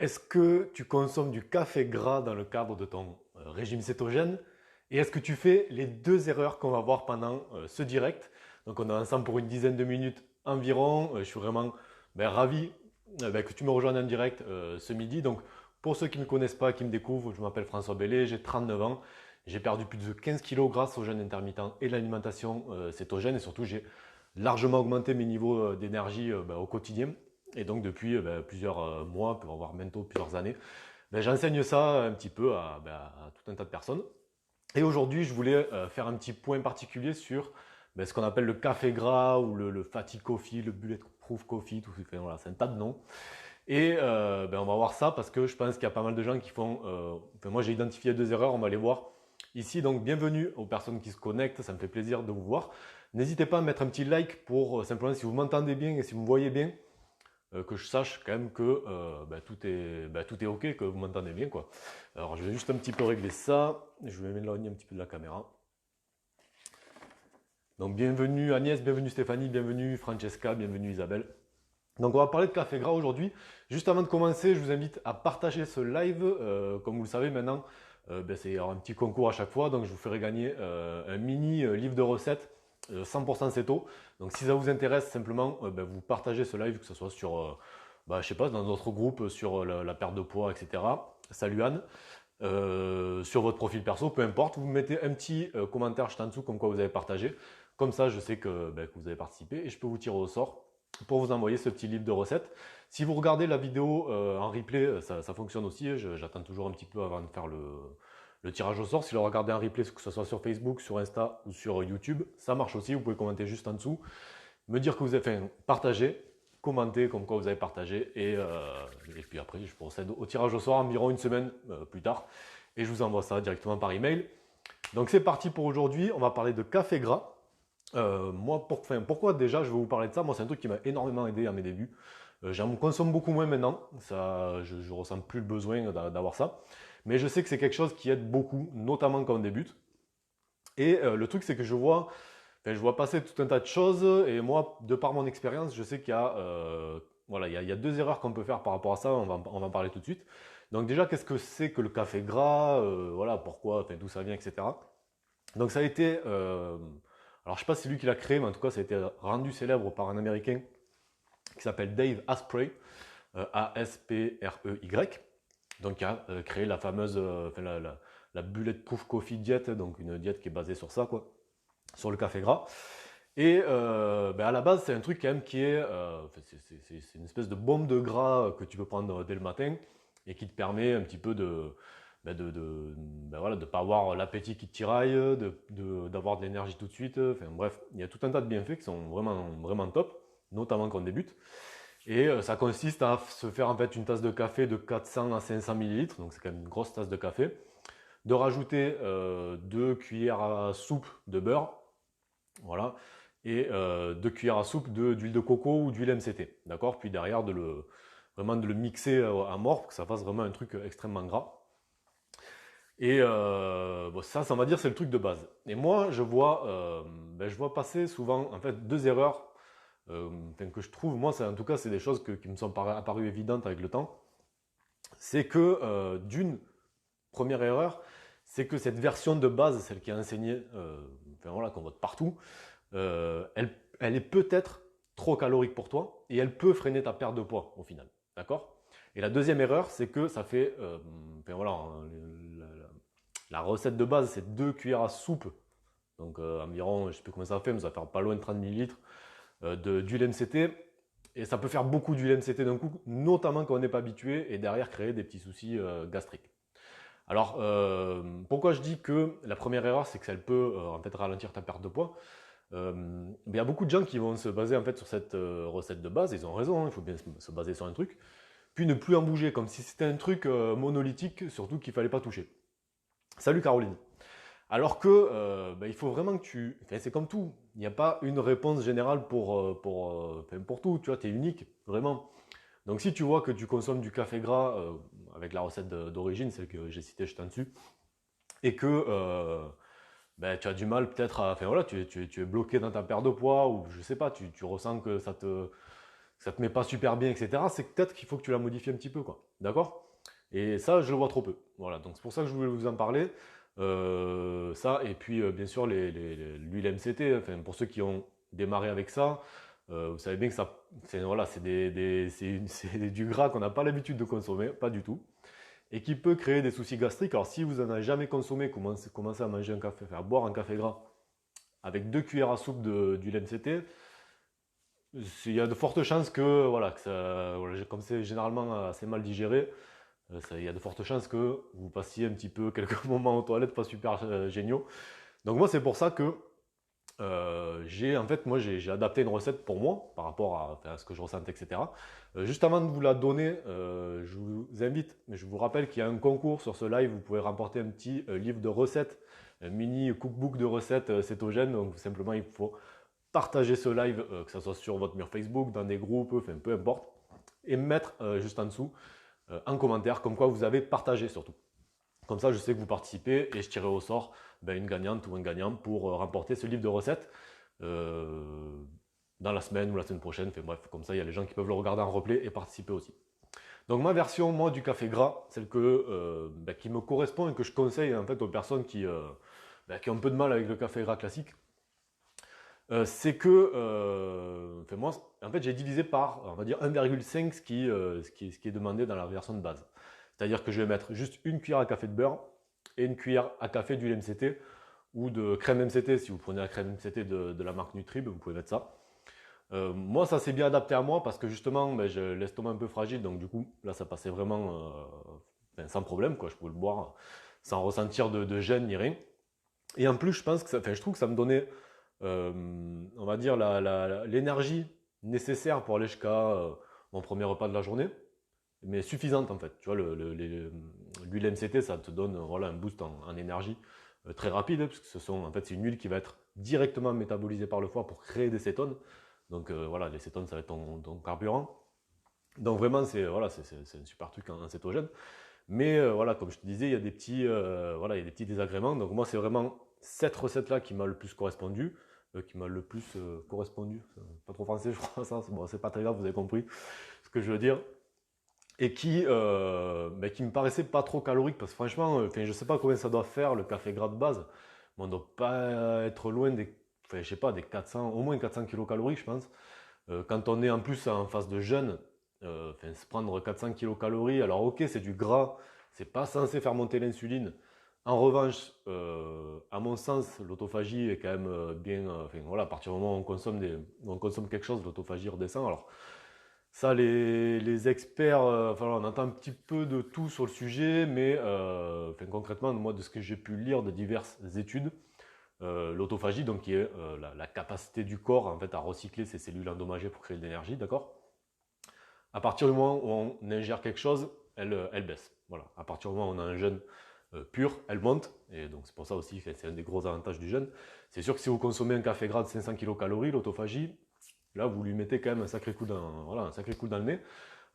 Est-ce que tu consommes du café gras dans le cadre de ton régime cétogène? Et est-ce que tu fais les deux erreurs qu'on va voir pendant ce direct? Donc on est ensemble pour une dizaine de minutes environ. Je suis vraiment ravi que tu me rejoignes en direct ce midi. Donc pour ceux qui ne me connaissent pas, qui me découvrent, je m'appelle François Bellet, j'ai 39 ans. J'ai perdu plus de 15 kilos grâce au jeûne intermittent et l'alimentation cétogène. Et surtout, j'ai largement augmenté mes niveaux d'énergie au quotidien. Et donc depuis plusieurs mois, voire bientôt plusieurs années, j'enseigne ça un petit peu à tout un tas de personnes. Et aujourd'hui, je voulais faire un petit point particulier sur ce qu'on appelle le café gras ou le fatigue coffee, le bulletproof coffee, tout enfin, voilà, c'est un tas de noms. Et on va voir ça parce que je pense qu'il y a pas mal de gens qui font. Moi, j'ai identifié deux erreurs, on va les voir ici. Donc, bienvenue aux personnes qui se connectent, ça me fait plaisir de vous voir. N'hésitez pas à mettre un petit like pour simplement si vous m'entendez bien et si vous me voyez bien que je sache quand même que tout est ok, que vous m'entendez bien quoi. Alors je vais juste un petit peu régler ça. Je vais m'éloigner un petit peu de la caméra. Donc bienvenue Agnès, bienvenue Stéphanie, bienvenue Francesca, bienvenue Isabelle. Donc on va parler de café gras aujourd'hui. Juste avant de commencer, je vous invite à partager ce live. Comme vous le savez maintenant, c'est un petit concours à chaque fois. Donc je vous ferai gagner un mini livre de recettes 100% céto. Donc si ça vous intéresse, simplement vous partagez ce live, que ce soit sur, je sais pas, dans notre groupe sur la perte de poids, etc. Salut Anne. Sur votre profil perso, peu importe, vous mettez un petit commentaire juste en dessous comme quoi vous avez partagé. Comme ça, je sais que vous avez participé et je peux vous tirer au sort pour vous envoyer ce petit livre de recettes. Si vous regardez la vidéo en replay, ça fonctionne aussi. J'attends toujours un petit peu avant de faire le tirage au sort. Si vous le regardez en replay, que ce soit sur Facebook, sur Insta ou sur YouTube, ça marche aussi. Vous pouvez commenter juste en dessous, me dire que vous avez fait partager, commenter comme quoi vous avez partagé et puis après je procède au tirage au sort environ une semaine plus tard et je vous envoie ça directement par email. Donc c'est parti pour aujourd'hui. On va parler de café gras. Pourquoi déjà je vais vous parler de ça? Moi, c'est un truc qui m'a énormément aidé à mes débuts. J'en consomme beaucoup moins maintenant. Ça, je ressens plus le besoin d'avoir ça. Mais je sais que c'est quelque chose qui aide beaucoup, notamment quand on débute. Et le truc, c'est que je vois passer tout un tas de choses. Et moi, de par mon expérience, je sais qu'il y a, il y a deux erreurs qu'on peut faire par rapport à ça. On va en parler tout de suite. Donc déjà, qu'est-ce que c'est que le café gras? Voilà, pourquoi, d'où ça vient, etc. Donc ça a été, alors je sais pas si c'est lui qui l'a créé, mais en tout cas ça a été rendu célèbre par un Américain qui s'appelle Dave Asprey, Asprey, donc qui a créé la fameuse, la Bulletproof Coffee Diet, donc une diète qui est basée sur ça, quoi, sur le café gras. Et à la base c'est un truc quand même qui est, c'est une espèce de bombe de gras que tu peux prendre dès le matin et qui te permet un petit peu de pas avoir l'appétit qui te tiraille, d'avoir de l'énergie tout de suite. Enfin bref, il y a tout un tas de bienfaits qui sont vraiment, vraiment top, notamment quand on débute. Et ça consiste à se faire en fait une tasse de café de 400 à 500 millilitres, donc c'est quand même une grosse tasse de café, de rajouter 2 cuillères à soupe de beurre, voilà, et 2 cuillères à soupe d'huile de coco ou d'huile MCT, d'accord. Puis derrière vraiment de le mixer à mort pour que ça fasse vraiment un truc extrêmement gras. Et ça, on va dire, c'est le truc de base. Et moi, je vois passer souvent, en fait, deux erreurs que je trouve. Moi, en tout cas, c'est des choses qui me sont apparues évidentes avec le temps. C'est que d'une première erreur, c'est que cette version de base, celle qui est enseignée, qu'on voit partout, elle est peut-être trop calorique pour toi et elle peut freiner ta perte de poids au final. D'accord? Et la deuxième erreur, c'est que ça fait, la recette de base, c'est 2 cuillères à soupe. Donc environ, je ne sais plus combien ça fait, mais ça va faire pas loin de 30 millilitres d'huile MCT. Et ça peut faire beaucoup d'huile MCT d'un coup, notamment quand on n'est pas habitué, et derrière créer des petits soucis gastriques. Alors, pourquoi je dis que la première erreur, c'est que ça peut en fait ralentir ta perte de poids. Il y a beaucoup de gens qui vont se baser en fait sur cette recette de base. Ils ont raison, hein, il faut bien se baser sur un truc, puis ne plus en bouger, comme si c'était un truc monolithique, surtout qu'il fallait pas toucher. Salut Caroline. Alors que il faut vraiment que c'est comme tout, il n'y a pas une réponse générale pour tout, tu vois, tu es unique, vraiment. Donc si tu vois que tu consommes du café gras avec la recette d'origine, celle que j'ai citée juste en dessus, et que tu as du mal peut-être à, tu es bloqué dans ta perte de poids, ou je sais pas, tu ressens que ça te met pas super bien, etc., c'est peut-être qu'il faut que tu la modifies un petit peu, quoi. D'accord? Et ça, je le vois trop peu. Voilà, donc c'est pour ça que je voulais vous en parler. Ça, et puis bien sûr l'huile MCT, enfin, pour ceux qui ont démarré avec ça, vous savez bien que ça, c'est voilà, c'est du gras qu'on n'a pas l'habitude de consommer, pas du tout, et qui peut créer des soucis gastriques. Alors si vous n'en avez jamais consommé, commencez à manger un café, à boire un café gras avec 2 cuillères à soupe d'huile MCT, il y a de fortes chances que, voilà, voilà, comme c'est généralement assez mal digéré, il y a de fortes chances que vous passiez un petit peu quelques moments aux toilettes pas super géniaux. Donc moi c'est pour ça que en fait moi j'ai adapté une recette pour moi par rapport à, enfin, à ce que je ressens, etc. Juste avant de vous la donner, je vous invite, mais je vous rappelle qu'il y a un concours sur ce live. Vous pouvez remporter un petit livre de recettes, un mini cookbook de recettes cétogènes. Donc simplement il faut partager ce live, que ce soit sur votre mur Facebook, dans des groupes, enfin peu importe, et mettre juste en dessous en commentaire comme quoi vous avez partagé surtout. Comme ça, je sais que vous participez et je tirerai au sort une gagnante ou un gagnant pour remporter ce livre de recettes dans la semaine ou la semaine prochaine. Enfin, bref, comme ça, il y a les gens qui peuvent le regarder en replay et participer aussi. Donc ma version, moi, du café gras, celle qui me correspond et que je conseille en fait aux personnes qui ont un peu de mal avec le café gras classique, c'est que enfin, moi, en fait, j'ai divisé par, on va dire, 1,5 ce qui est demandé dans la version de base. C'est-à-dire que je vais mettre juste une cuillère à café de beurre et une cuillère à café d'huile MCT ou de crème MCT. Si vous prenez la crème MCT de la marque Nutrib, vous pouvez mettre ça. Moi, ça s'est bien adapté à moi parce que justement, j'ai l'estomac un peu fragile. Donc du coup, là, ça passait vraiment sans problème, quoi. Je pouvais le boire sans ressentir de gêne ni rien. Et en plus, je pense que je trouve que ça me donnait, on va dire, l'énergie nécessaire pour aller jusqu'à mon premier repas de la journée, mais suffisante en fait. Tu vois, l'huile MCT, ça te donne voilà, un boost en énergie très rapide, parce que en fait, c'est une huile qui va être directement métabolisée par le foie pour créer des cétones. Donc voilà, les cétones, ça va être ton carburant. Donc vraiment, c'est un super truc en cétogène. Mais voilà, comme je te disais, il y a des petits, voilà, il y a des petits désagréments. Donc moi, c'est vraiment cette recette-là qui m'a le plus correspondu. Pas trop français, je crois, ça. Bon, c'est pas très grave, vous avez compris ce que je veux dire. Et qui me paraissait pas trop calorique, parce que franchement, je sais pas combien ça doit faire le café gras de base, mais on doit pas être loin je sais pas, des 400, au moins 400 kilocalories, je pense. Quand on est en plus en phase de jeûne, se prendre 400 kilocalories, alors ok, c'est du gras, c'est pas censé faire monter l'insuline. En revanche, à mon sens, l'autophagie est quand même bien. Voilà, à partir du moment où on consomme quelque chose, l'autophagie redescend. Alors, ça, les experts, on entend un petit peu de tout sur le sujet, mais concrètement, moi, de ce que j'ai pu lire de diverses études, l'autophagie, donc qui est la capacité du corps en fait à recycler ses cellules endommagées pour créer de l'énergie, d'accord. À partir du moment où on ingère quelque chose, elle baisse. Voilà. À partir du moment où on a un jeûne pur, elle monte. Et donc c'est pour ça aussi que c'est un des gros avantages du jeûne. C'est sûr que si vous consommez un café gras de 500 kilocalories, l'autophagie, là vous lui mettez quand même un sacré coup un sacré coup dans le nez.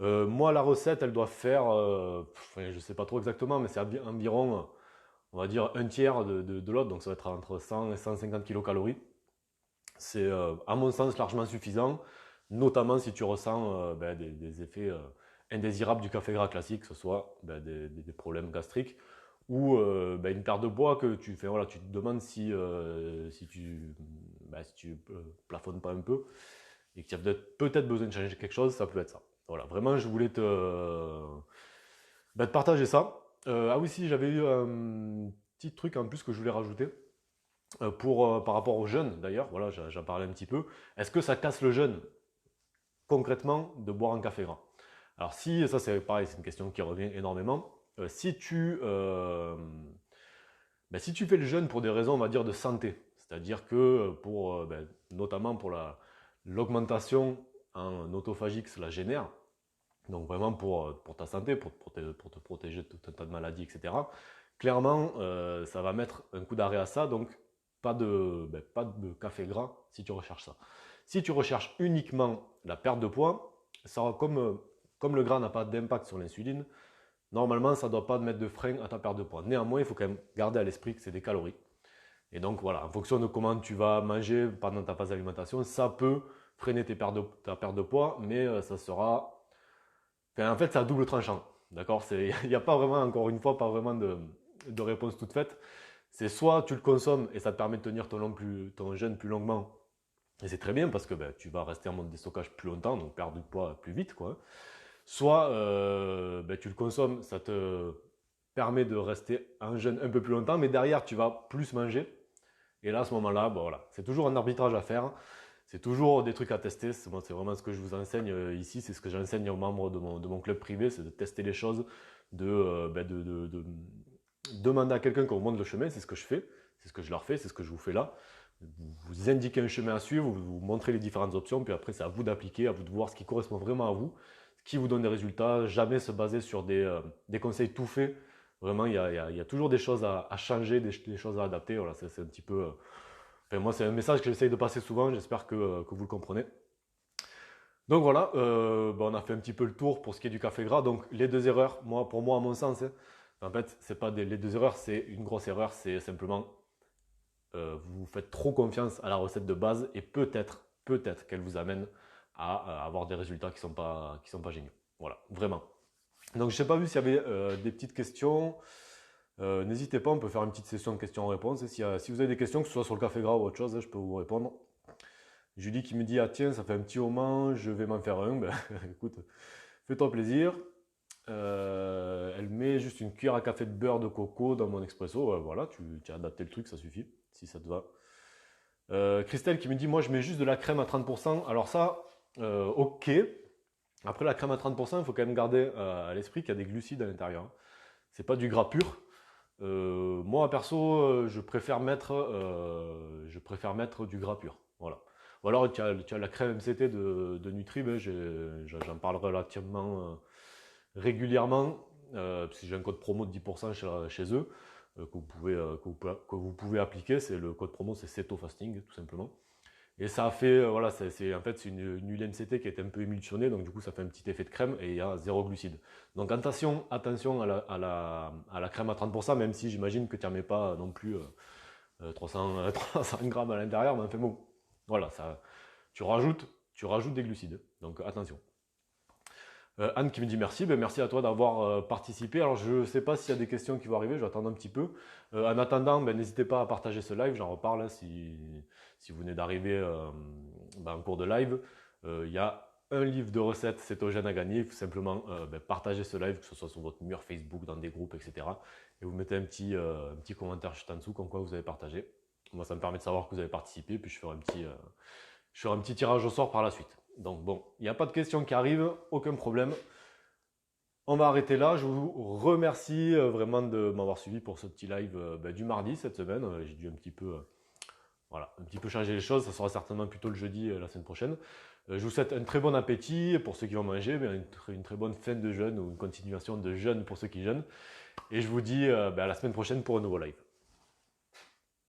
Moi la recette, elle doit faire, je sais pas trop exactement, mais c'est environ, on va dire, un tiers de l'autre. Donc ça va être entre 100 et 150 kilocalories. C'est à mon sens largement suffisant, notamment si tu ressens des effets indésirables du café gras classique, que ce soit des problèmes gastriques ou une perte de poids que tu fais. Voilà, tu te demandes si tu plafonnes pas un peu et que tu as peut-être besoin de changer quelque chose, ça peut être ça. Voilà, vraiment, je voulais te partager ça. Ah oui, si, j'avais eu un petit truc en plus que je voulais rajouter. Par rapport au jeûne d'ailleurs, voilà, j'en parlais un petit peu. Est-ce que ça casse le jeûne concrètement de boire un café gras? Alors si, ça c'est pareil, c'est une question qui revient énormément. Si tu fais le jeûne pour des raisons, on va dire, de santé, c'est-à-dire que notamment pour l'augmentation en autophagie que cela génère, donc vraiment pour ta santé, pour te protéger de tout un tas de maladies, etc. Clairement, ça va mettre un coup d'arrêt à ça, donc pas de café gras si tu recherches ça. Si tu recherches uniquement la perte de poids, comme le gras n'a pas d'impact sur l'insuline, normalement ça ne doit pas te mettre de frein à ta perte de poids. Néanmoins, il faut quand même garder à l'esprit que c'est des calories. Et donc voilà, en fonction de comment tu vas manger pendant ta phase d'alimentation, ça peut freiner ta perte de poids, mais ça sera... Enfin, en fait, c'est à double tranchant. D'accord? Il n'y a pas vraiment, encore une fois, pas vraiment de réponse toute faite. C'est soit tu le consommes et ça te permet de tenir ton jeûne plus longuement. Et c'est très bien parce que ben, tu vas rester en mode déstockage plus longtemps, donc perdre du poids plus vite, quoi. Soit ben, tu le consommes, ça te permet de rester en jeûne un peu plus longtemps, mais derrière tu vas plus manger. Et là, à ce moment-là, bon, voilà, c'est toujours un arbitrage à faire. C'est toujours des trucs à tester. C'est vraiment ce que je vous enseigne ici. C'est ce que j'enseigne aux membres de mon club privé, c'est de tester les choses, de demander à quelqu'un qu'on montre le chemin. C'est ce que je fais, c'est ce que je leur fais, c'est ce que je vous fais là. Vous indiquez un chemin à suivre, vous montrez les différentes options, puis après c'est à vous d'appliquer, à vous de voir ce qui correspond vraiment à vous, ce qui vous donne des résultats. Jamais se baser sur des conseils tout faits. Vraiment, il y a toujours des choses à changer, des choses à adapter. Voilà, c'est un petit peu... Enfin, moi, c'est un message que j'essaye de passer souvent. J'espère que vous le comprenez. Donc voilà, on a fait un petit peu le tour pour ce qui est du café gras. Donc les deux erreurs, pour moi, à mon sens, hein, en fait, c'est pas les deux erreurs, c'est une grosse erreur. C'est simplement, vous faites trop confiance à la recette de base et peut-être qu'elle vous amène à avoir des résultats qui sont pas géniaux. Voilà, vraiment. Donc je n'ai pas vu s'il y avait des petites questions. N'hésitez pas, on peut faire une petite session de questions-réponses. Si vous avez des questions, que ce soit sur le café gras ou autre chose, je peux vous répondre. Julie qui me dit, ah tiens, ça fait un petit moment, je vais m'en faire un. Ben, écoute, fais-toi plaisir. Elle met juste une cuillère à café de beurre de coco dans mon expresso. Voilà, tu as adapté le truc, ça suffit, si ça te va. Christelle qui me dit, moi je mets juste de la crème à 30%. Alors ça, ok. Après la crème à 30%, il faut quand même garder à l'esprit qu'il y a des glucides à l'intérieur. C'est pas du gras pur. Moi perso, je préfère mettre du gras pur. Voilà. Ou alors tu as la crème MCT de Nutrib, hein, j'en parle relativement régulièrement, parce que j'ai un code promo de 10% chez eux, que vous pouvez appliquer. C'est le code promo, c'est Ceto Fasting, tout simplement. Et ça a fait, voilà, en fait, c'est une huile MCT qui est un peu émulsionnée, donc du coup, ça fait un petit effet de crème et il y a zéro glucide. Donc attention à la crème à 30%, même si j'imagine que tu n'en mets pas non plus 300 grammes à l'intérieur, mais enfin bon, voilà, tu rajoutes des glucides, donc attention. Anne qui me dit merci, ben merci à toi d'avoir participé. Alors je ne sais pas s'il y a des questions qui vont arriver, je vais attendre un petit peu. En attendant, ben, n'hésitez pas à partager ce live, j'en reparle hein, si vous venez d'arriver en cours de live. Il y a un livre de recettes cétogènes à gagner, il faut simplement partager ce live, que ce soit sur votre mur Facebook, dans des groupes, etc. Et vous mettez un petit commentaire juste en dessous comme quoi vous avez partagé. Moi ça me permet de savoir que vous avez participé, puis je ferai un petit tirage au sort par la suite. Donc bon, il n'y a pas de questions qui arrivent, aucun problème. On va arrêter là. Je vous remercie vraiment de m'avoir suivi pour ce petit live du mardi cette semaine. J'ai dû un petit peu changer les choses. Ça sera certainement plutôt le jeudi la semaine prochaine. Je vous souhaite un très bon appétit pour ceux qui vont manger, une très bonne fin de jeûne ou une continuation de jeûne pour ceux qui jeûnent. Et je vous dis à la semaine prochaine pour un nouveau live.